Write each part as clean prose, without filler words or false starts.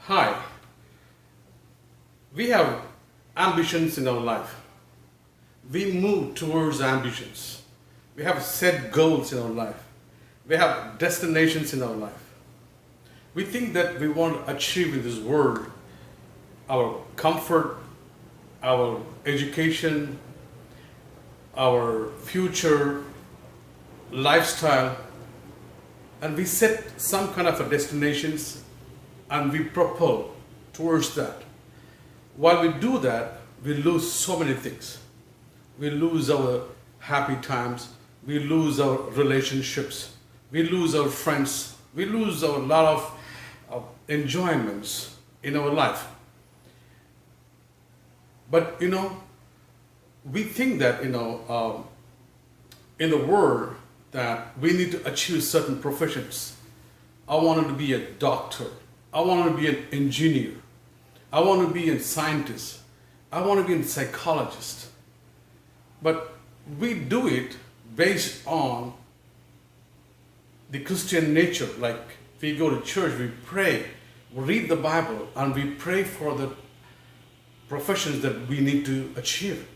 Hi, we have ambitions in our life. We move towards ambitions. We have set goals in our life. We have destinations in our life. We think that we want to achieve in this world our comfort, our education, our future lifestyle, and we set some kind of a destinations and we propel towards that. While we do that, we lose so many things. We lose our happy times, we lose our relationships, we lose our friends, we lose a lot of enjoyments in our life. But we think that in the world that we need to achieve certain professions. I wanted to be a doctor. I wanted to be an engineer. I want to be a scientist. I want to be a psychologist. But we do it based on the Christian nature. Like we go to church, we pray, we read the Bible, and we pray for the professions that we need to achieve.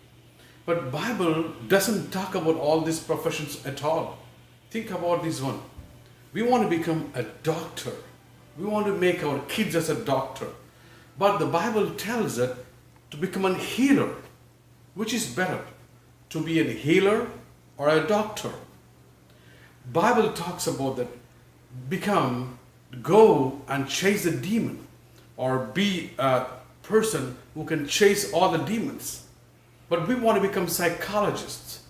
But Bible doesn't talk about all these professions at all. Think about this one. We want to become a doctor. We want to make our kids as a doctor. But the Bible tells us to become a healer. Which is better? To be a healer or a doctor? Bible talks about that go and chase a demon, or be a person who can chase all the demons. But we want to become psychologists.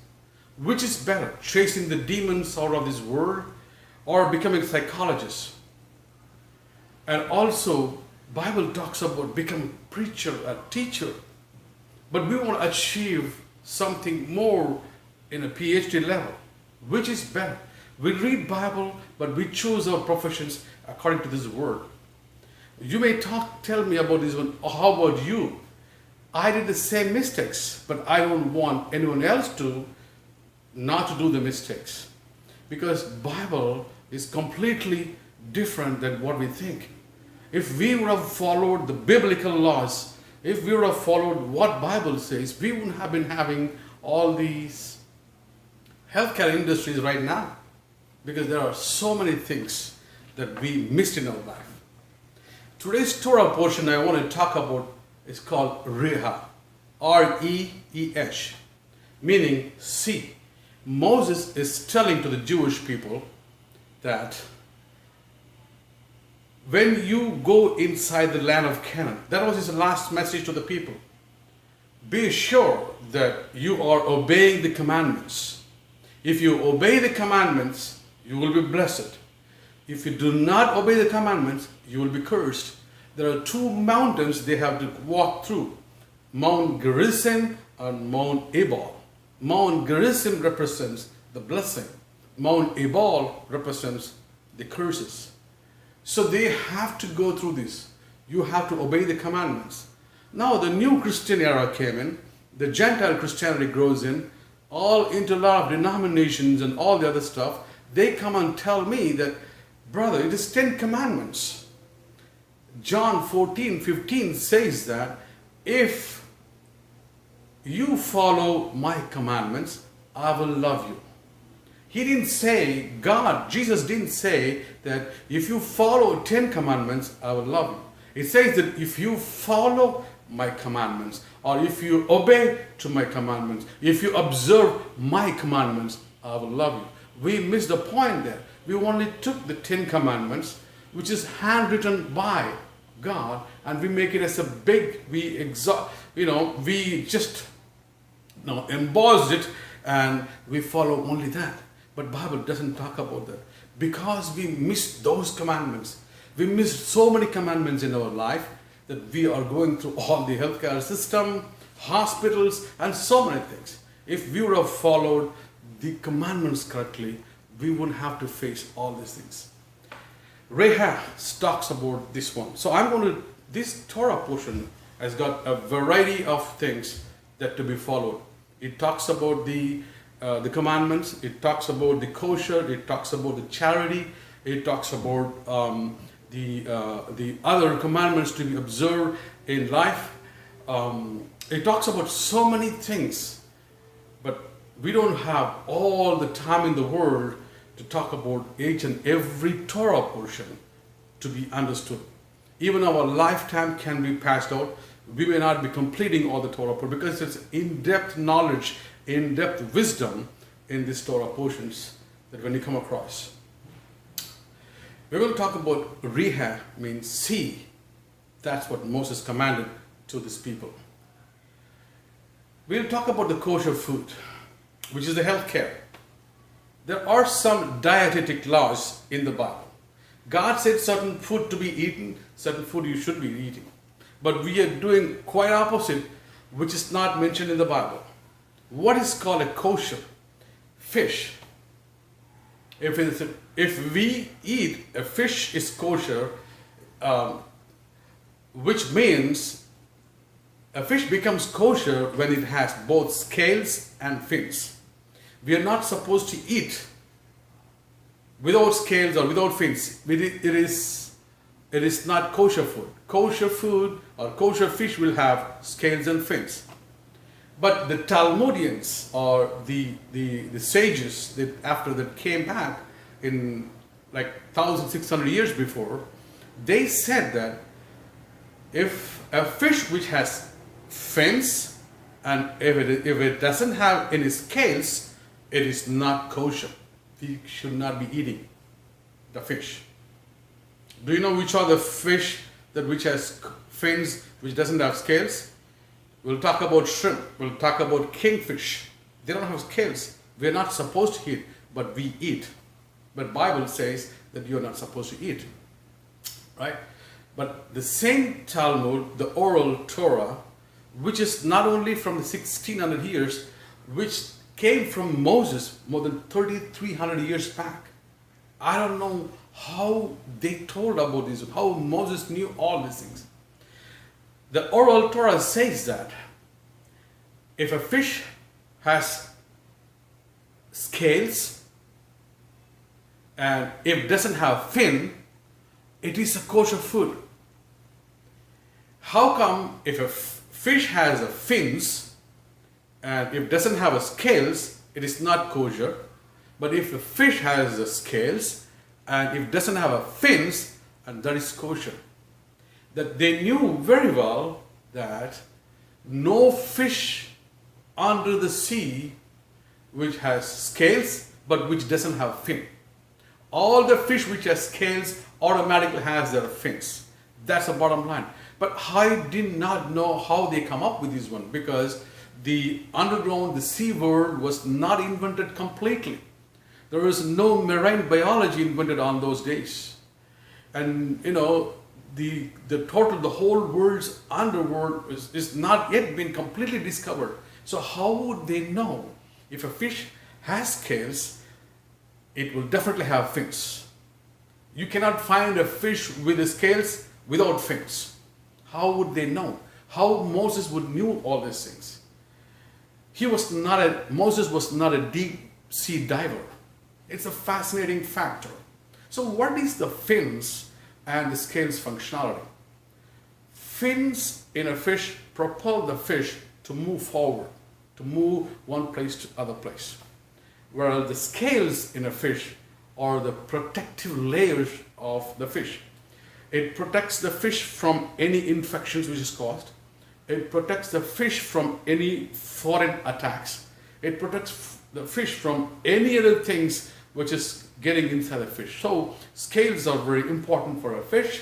Which is better? Chasing the demons out of this world or becoming psychologists? And also, Bible talks about becoming a preacher, a teacher. But we want to achieve something more in a PhD level. Which is better? We read Bible, but we choose our professions according to this word. You may tell me about this one. How about you? I did the same mistakes, but I don't want anyone else to not to do the mistakes. Because Bible is completely different than what we think. If we would have followed the biblical laws, if we would have followed what Bible says, we wouldn't have been having all these healthcare industries right now. Because there are so many things that we missed in our life. Today's Torah portion I want to talk about is called Reha, R-E-E-H, meaning see. Moses is telling to the Jewish people that when you go inside the land of Canaan, that was his last message to the people. Be sure that you are obeying the commandments. If you obey the commandments, you will be blessed. If you do not obey the commandments, you will be cursed. There are two mountains they have to walk through, Mount Gerizim and Mount Ebal. Mount Gerizim represents the blessing. Mount Ebal represents the curses. So they have to go through this. You have to obey the commandments. Now the new Christian era came in. The Gentile Christianity grows in. All into a lot of denominations and all the other stuff. They come and tell me that, brother, it is 10 commandments. John 14:15 says that if you follow my commandments, I will love you. He didn't say, Jesus didn't say that if you follow 10 commandments, I will love you. It says that if you follow my commandments, or if you obey to my commandments, if you observe my commandments, I will love you. We missed the point there. We only took the 10 commandments, which is handwritten by God, and we make it as a big, we just embossed it, and we follow only that. But Bible doesn't talk about that. Because we missed those commandments, we missed so many commandments in our life that we are going through all the healthcare system, hospitals, and so many things. If we would have followed the commandments correctly, we wouldn't have to face all these things. Reha talks about this one. So this Torah portion has got a variety of things that to be followed. It talks about the commandments. It talks about the kosher. It talks about the charity. It talks about the other commandments to be observed in life. It talks about so many things, but we don't have all the time in the world to talk about each and every Torah portion to be understood. Even our lifetime can be passed out. We may not be completing all the Torah portions because it's in-depth knowledge, in-depth wisdom in these Torah portions that when you come across. We're going to talk about Rehah, means see. That's what Moses commanded to these people. We'll talk about the kosher food, which is the health care. There are some dietetic laws in the Bible. God said certain food to be eaten, certain food you should be eating. But we are doing quite opposite, which is not mentioned in the Bible. What is called a kosher? Fish. If we eat a fish is kosher, which means a fish becomes kosher when it has both scales and fins. We are not supposed to eat without scales or without fins. It is not kosher food. Kosher food or kosher fish will have scales and fins. But the Talmudians or the sages that after that came back in like 1,600 years before, they said that if a fish which has fins and if it doesn't have any scales, it is not kosher. We should not be eating the fish. Do you know which are the fish that which has fins, which doesn't have scales? We'll talk about shrimp. We'll talk about kingfish. They don't have scales. We're not supposed to eat, but we eat. But Bible says that you're not supposed to eat. Right? But the same Talmud, the oral Torah, which is not only from the 1600 years, which came from Moses more than 3,300 years back. I don't know how they told about this, how Moses knew all these things. The oral Torah says that if a fish has scales and if it doesn't have fin, it is a kosher food. How come if a fish has a fins and if it doesn't have a scales, it is not kosher? But if the fish has the scales and if it doesn't have a fins, and that is kosher. That they knew very well that no fish under the sea which has scales but which doesn't have fin. All the fish which has scales automatically has their fins. That's the bottom line. But I did not know how they come up with this one, because the underground, the sea world was not invented completely. There was no marine biology invented on those days. And you know, the whole world's underworld is not yet been completely discovered. So how would they know if a fish has scales, it will definitely have fins? You cannot find a fish with the scales without fins. How would they know? How Moses would knew all these things? Moses was not a deep sea diver. It's a fascinating factor. So what is the fins and the scales functionality? Fins in a fish propel the fish to move forward, to move one place to other place. Whereas the scales in a fish are the protective layers of the fish. It protects the fish from any infections which is caused. It protects the fish from any foreign attacks. It protects the fish from any other things which is getting inside the fish. So scales are very important for a fish,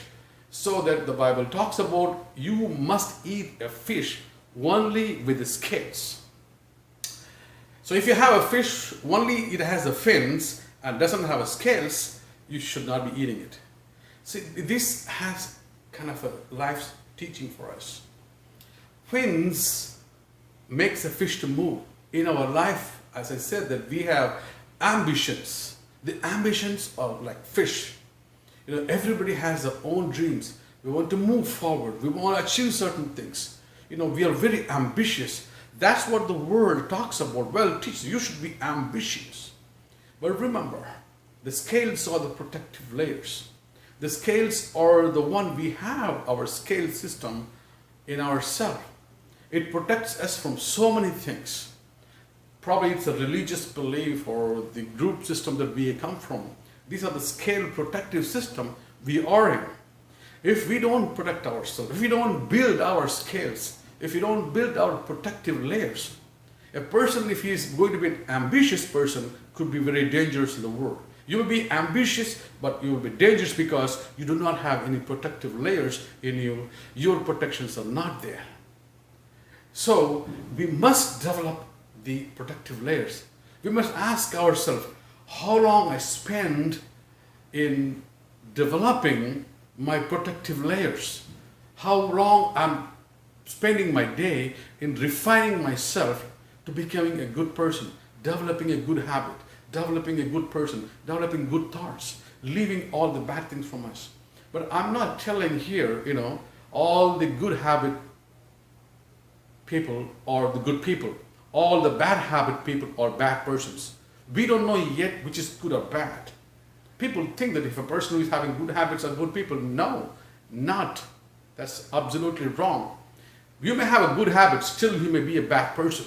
so that the Bible talks about you must eat a fish only with the scales. So if you have a fish only it has the fins and doesn't have a scales, you should not be eating it. See, this has kind of a life teaching for us. Fins makes a fish to move. In our life, as I said, that we have ambitions. The ambitions are like fish. You know, everybody has their own dreams. We want to move forward. We want to achieve certain things. You know, we are very ambitious. That's what the world talks about. Well, teacher, you should be ambitious. But remember, the scales are the protective layers. The scales are the one we have, our scale system in ourselves. It protects us from so many things. Probably it's a religious belief or the group system that we come from. These are the scale protective system we are in. If we don't protect ourselves, if we don't build our scales, if we don't build our protective layers, a person, if he is going to be an ambitious person, could be very dangerous in the world. You will be ambitious, but you will be dangerous because you do not have any protective layers in you. Your protections are not there. So we must develop the protective layers. We must ask ourselves how long I spend in developing my protective layers. How long I'm spending my day in refining myself to becoming a good person, developing a good habit, developing a good person, developing good thoughts, leaving all the bad things from us. But I'm not telling here, all the good habit people are the good people. All the bad habit people are bad persons. We don't know yet which is good or bad. People think that if a person who is having good habits are good people. No, not. That's absolutely wrong. You may have a good habit, still you may be a bad person.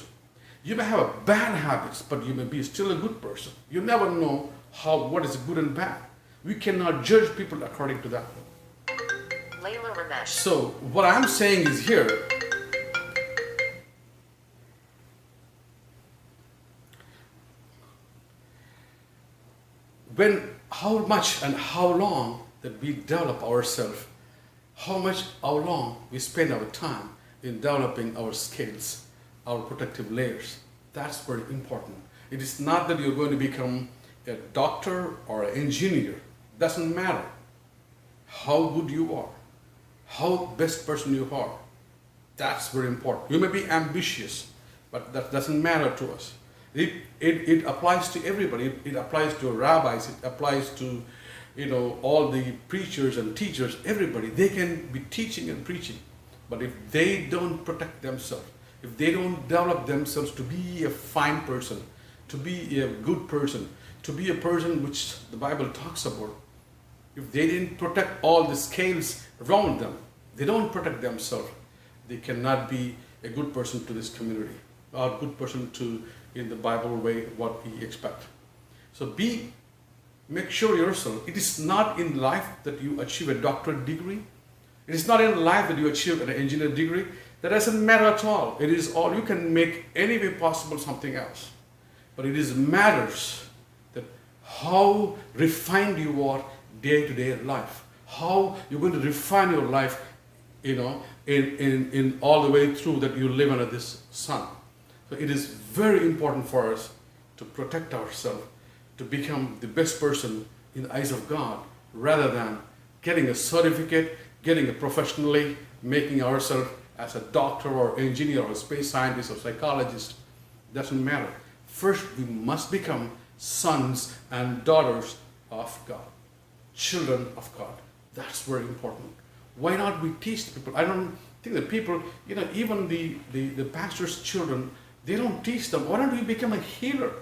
You may have a bad habits, but you may be still a good person. You never know what is good and bad. We cannot judge people according to that. Layla Ramesh. So what I'm saying is here, how much and how long that we develop ourselves, how long we spend our time in developing our skills, our protective layers. That's very important. It is not that you're going to become a doctor or an engineer. Doesn't matter how good you are, how best person you are. That's very important. You may be ambitious, but that doesn't matter to us. It applies to everybody. It applies to rabbis. It applies to all the preachers and teachers. Everybody, they can be teaching and preaching, but if they don't protect themselves, if they don't develop themselves to be a fine person, to be a good person, to be a person which the Bible talks about, if they didn't protect all the scales around them, they don't protect themselves, they cannot be a good person to this community, or a good person to, in the Bible way, what we expect. So make sure yourself, it is not in life that you achieve a doctorate degree. It is not in life that you achieve an engineer degree. That doesn't matter at all. It is all, you can make any way possible something else. But it is matters that how refined you are day to day life. How you're going to refine your life, in all the way through that you live under this sun. So it is very important for us to protect ourselves, to become the best person in the eyes of God, rather than getting a certificate, getting a professionally, making ourselves as a doctor or engineer or space scientist or psychologist. Doesn't matter. First, we must become sons and daughters of God, children of God. That's very important. Why not we teach people? I don't think that people, even the pastor's children, they don't teach them. Why don't we become a healer?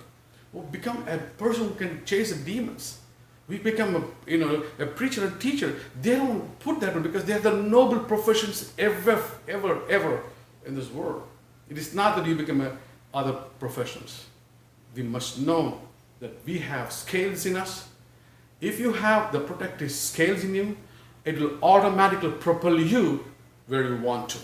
Or become a person who can chase the demons? We become a preacher and teacher. They don't put that on because they are the noble professions ever in this world. It is not that you become other professions. We must know that we have scales in us. If you have the protective scales in you, it will automatically propel you where you want to.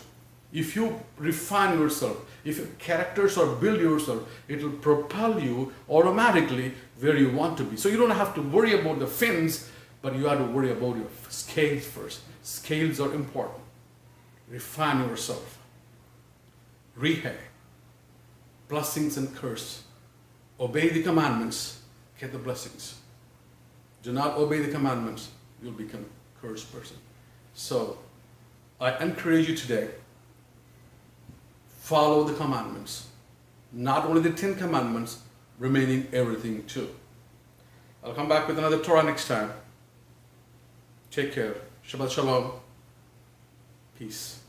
If you refine yourself, if your characters or build yourself, it will propel you automatically where you want to be. So you don't have to worry about the fins, but you have to worry about your scales first. Scales are important. Refine yourself. Rehay. Blessings and curse. Obey the commandments, get the blessings. Do not obey the commandments, you'll become a cursed person. So I encourage you today, follow the commandments. Not only the 10 commandments, remaining everything too. I'll come back with another Torah next time. Take care. Shabbat Shalom. Peace.